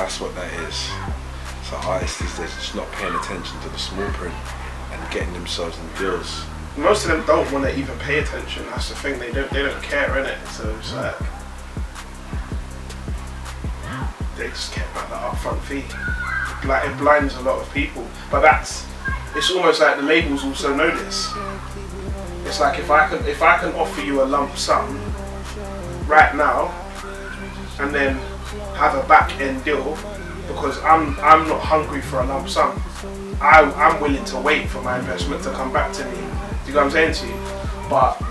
That's what that is. So artists these days just not paying attention to the small print and getting themselves in deals. Most of them don't want to even pay attention. That's the thing. They don't care, innit? So it's like they just care about the upfront fee. Like it blinds a lot of people. But it's almost like the labels also know this. It's like if I can offer you a lump sum right now and then have a back end deal, because I'm not hungry for a lump sum. I'm willing to wait for my investment to come back to me. Do you know what I'm saying to you? But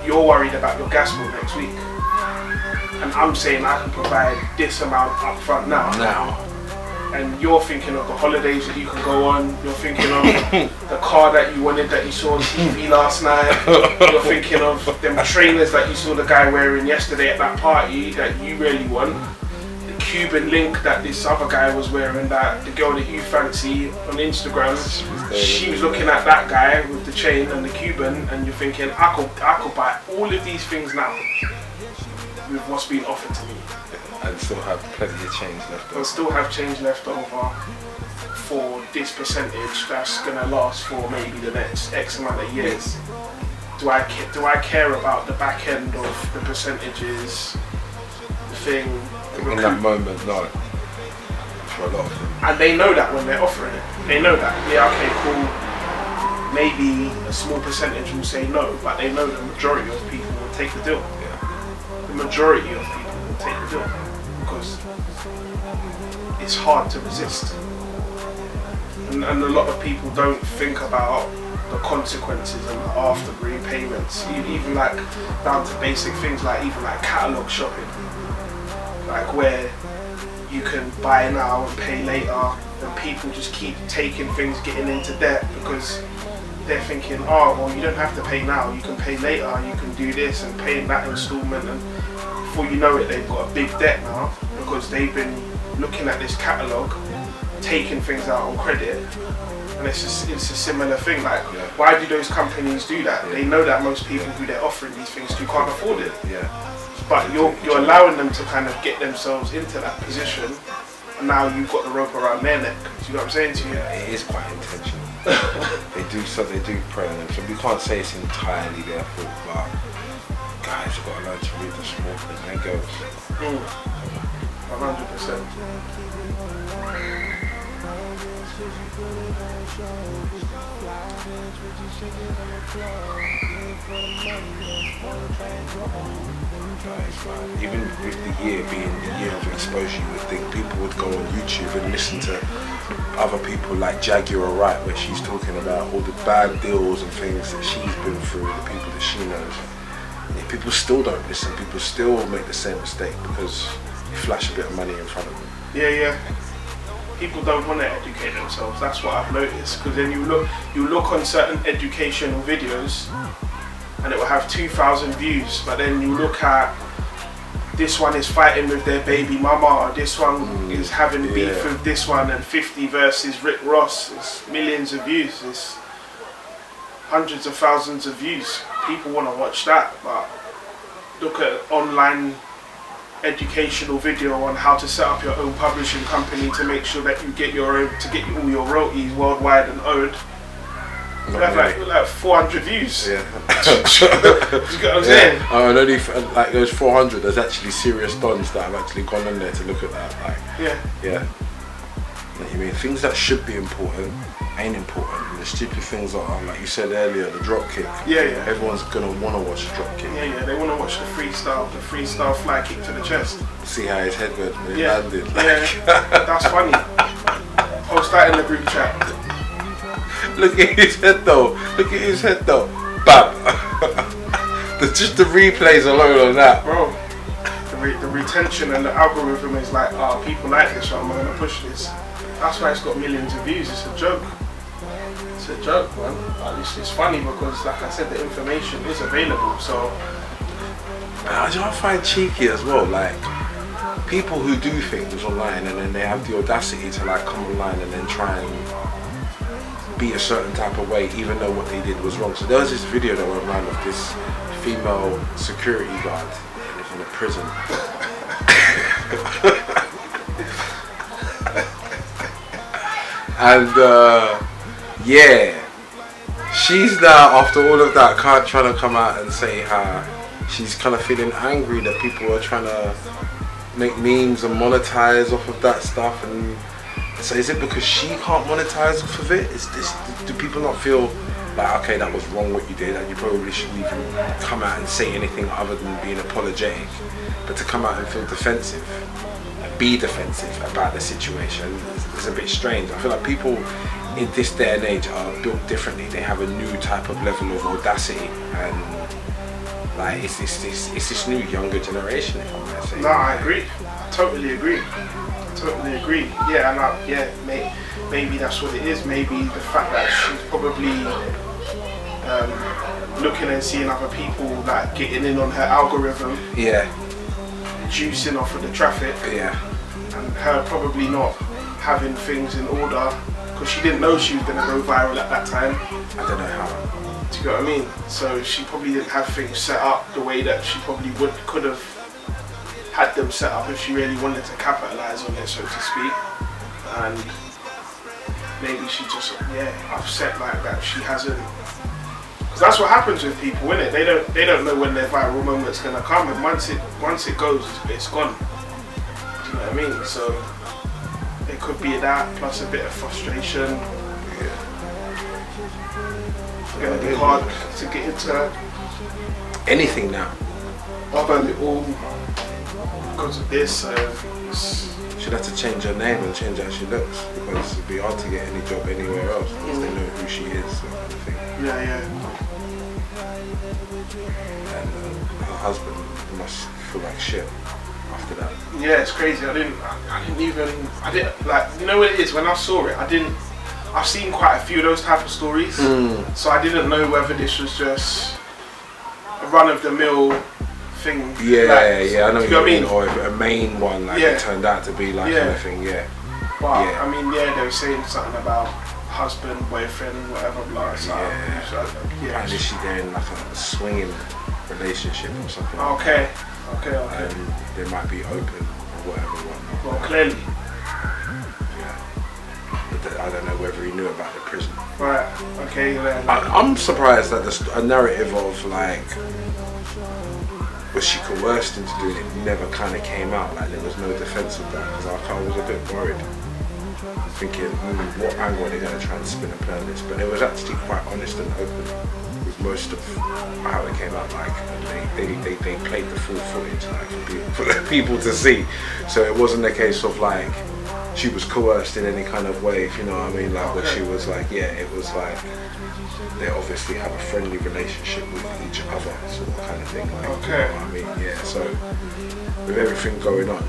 you're worried about your gas bill next week, and I'm saying I can provide this amount up front now. And you're thinking of the holidays that you can go on. You're thinking of the car that you wanted that you saw on TV last night. You're thinking of them trainers that you saw the guy wearing yesterday at that party that you really want. The Cuban link that this other guy was wearing, that the girl that you fancy on Instagram, she was looking at that guy with the chain and the Cuban, and you're thinking, I could buy all of these things now with what's being offered to me. And still have plenty of change left over. And still have change left over for this percentage that's going to last for maybe the next X amount of years. Do I care about the back end of the percentages, the thing? In that moment, no. For a lot of them. And they know that when they're offering it. They know that. Yeah, okay, cool. Maybe a small percentage will say no, but they know the majority of people will take the deal. Yeah. The majority of people will take the deal. Because it's hard to resist, and a lot of people don't think about the consequences and the after repayments, even like down to basic things like even like catalogue shopping, like where you can buy now and pay later, and people just keep taking things, getting into debt because they're thinking, oh well, you don't have to pay now, you can pay later, you can do this and pay in that installment, and before you know it, they've got a big debt now because they've been looking at this catalogue, taking things out on credit, and it's a similar thing. Like, why do those companies do that? They know that most people who they're offering these things to can't afford it. Yeah. But you're allowing them to kind of get themselves into that position, and now you've got the rope around their neck. Do you know what I'm saying to you? Yeah, it is quite intentional. They do prey on them. So we can't say it's entirely their fault, but guys have got to learn to read the small print, and girls. 100%. Even with the year being the year of exposure, you would think people would go on YouTube and listen to other people like Jaguar Wright, where she's talking about all the bad deals and things that she's been through, the people that she knows. Yeah, people still don't listen, people still make the same mistake because you flash a bit of money in front of them. Yeah. People don't want to educate themselves, that's what I've noticed. Because then you look on certain educational videos and it will have 2,000 views, but then you look at this one is fighting with their baby mama, or this one is having beef with this one, and 50 versus Rick Ross. It's millions of views, it's hundreds of thousands of views. People want to watch that, but look at online educational video on how to set up your own publishing company to make sure that you get all your royalties worldwide and owed. You have like 400 views. Yeah. Do you get what I'm saying? And only like those 400, there's actually serious dons that have actually gone on there to look at that. Like, yeah. You mean things that should be important ain't important. And the stupid things are, like you said earlier, the drop kick. Yeah. Everyone's gonna want to watch the drop kick. Yeah. They want to watch the freestyle fly kick to the chest. See how his head went when he landed. Yeah, that's funny. Post that in the group chat. Look at his head though. Bam. Just the replays alone on that. Bro, the retention and the algorithm is like, oh, people like this, so I'm going to push this. That's why it's got millions of views. It's a joke. It's a joke, man. It's funny because, like I said, the information is available. So I find cheeky as well, like people who do things online and then they have the audacity to like come online and then try and be a certain type of way, even though what they did was wrong. So there was this video that went around of this female security guard in a prison. And yeah, she's now, after all of that, trying to come out and say how she's kind of feeling angry that people are trying to make memes and monetize off of that stuff. And so is it because she can't monetize off of it? Do people not feel like, okay, that was wrong what you did, and you probably shouldn't even come out and say anything other than being apologetic, but to come out and feel defensive and be defensive about the situation is a bit strange. I feel like people in this day and age are built differently. They have a new type of level of audacity, and like it's this new younger generation, if I'm gonna say. No, I agree. I totally agree. Yeah, and maybe that's what it is. Maybe the fact that she's probably looking and seeing other people like getting in on her algorithm. Yeah. Juicing off of the traffic. Yeah. And her probably not having things in order because she didn't know she was gonna go viral at that time. I don't know how. Do you get what I mean? So she probably didn't have things set up the way that she probably could have had them set up if she really wanted to capitalize on it, so to speak. And maybe she just upset like that. She hasn't, because that's what happens with people, isn't it? They don't know when their viral moment's gonna come, and once it goes, it's gone. Do you know what I mean? So it could be that plus a bit of frustration. It's gonna be hard to get into anything now. Other little because of this. She'd have to change her name and change how she looks, because it'd be hard to get any job anywhere else because they know who she is, sort of thing. Yeah. And her husband must feel like shit after that. Yeah, it's crazy. I didn't like, you know what it is, when I saw it, I've seen quite a few of those type of stories, so I didn't know whether this was just a run-of-the-mill thing. I know what you mean, mean, or a main one, like it turned out to be like kind of thing, But I mean, they were saying something about husband, boyfriend, whatever, blah, so and is she there in like a swinging relationship or something? Okay. They might be open or whatever. Well, clearly. But I don't know whether he knew about the prison. Right. Okay. I'm surprised that a narrative of like, was she coerced into doing it, never kind of came out. Like there was no defense of that, because I was a bit worried, thinking what angle are they going to try and spin and plan this. But it was actually quite honest and open with most of how it came out. Like they played the full footage like for the people to see. So it wasn't a case of like she was coerced in any kind of way, if you know what I mean. Like where she was like, it was like they obviously have a friendly relationship with each other, sort of kind of thing. Like, okay. You know what I mean? Yeah. So with everything going on,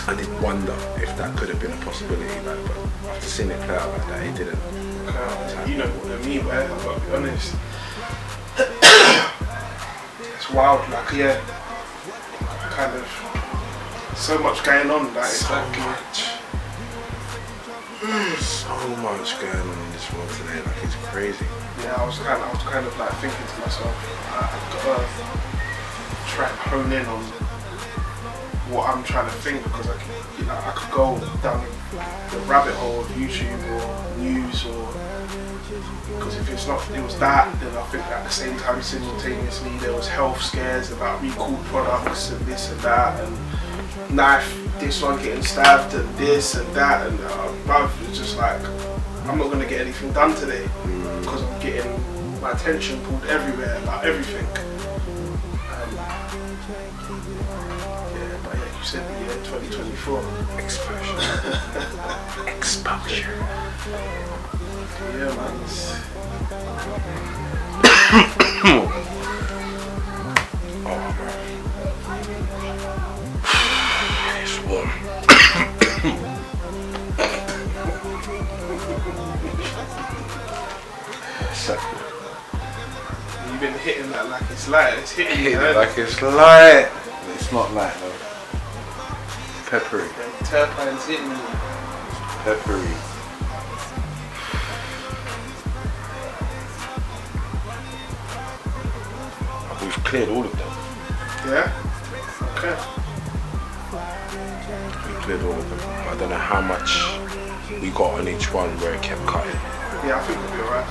I did wonder if that could have been a possibility. Like, but after seeing it play out like that, it didn't. You know what I mean, man. I've got to be honest. It's wild. Like, kind of so much going on. Like, so much going on in this world today. Like, it's crazy. Yeah, I was kind of like thinking to myself, I've got to try and hone in on what I'm trying to think, because I could go down the rabbit hole of YouTube or news, or because if it was that, then I think at the same time simultaneously there was health scares about recalled products and this and that, and this one getting stabbed and this and that, and it's just like I'm not gonna get anything done today because I'm getting my attention pulled everywhere about everything. But you said the year 2024. Exposure. Exposure. Yeah, man. Oh, man. It's warm. You've been hitting that like it's light. It's hitting you, like it's light. It's not light though. Peppery. The turpine's hitting you. Peppery. We've cleared all of them. Yeah? Okay. We cleared all of them. I don't know how much we got on each one where it kept cutting. Yeah, I think it'll be alright.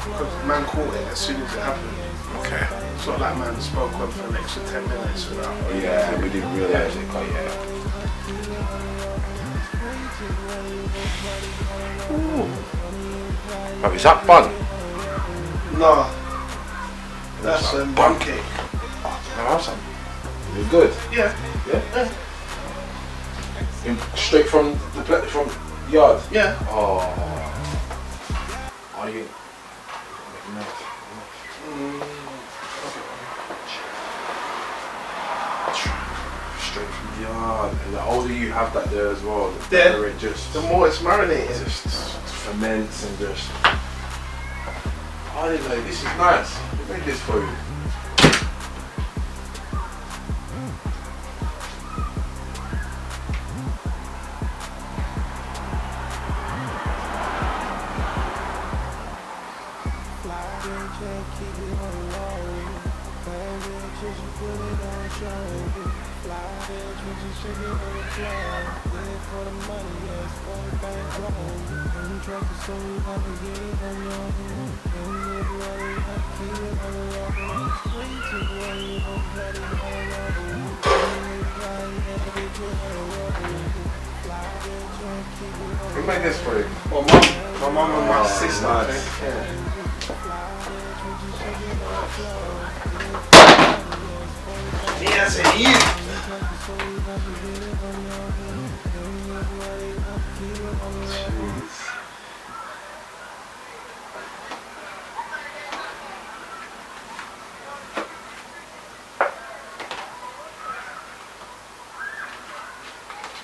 Because man caught it as soon as it happened. Okay. It's not like man spoke on for an extra 10 minutes without. Yeah, we didn't realise it cut, yeah. Ooh. Oh, is that bun? No. That's like bun cake. Oh, can I have some? Is it good? Yeah. Yeah? Straight from from yard? Yeah. Oh. Are you? Straight from the yard. And the older you have that there as well, the better it just. The more it's marinated. Just ferments and just. I didn't know, this is nice. Who made this for you? Who made this for you? My mum and my sister. Nice. I think. Yeah. Yes, it is. Jeez.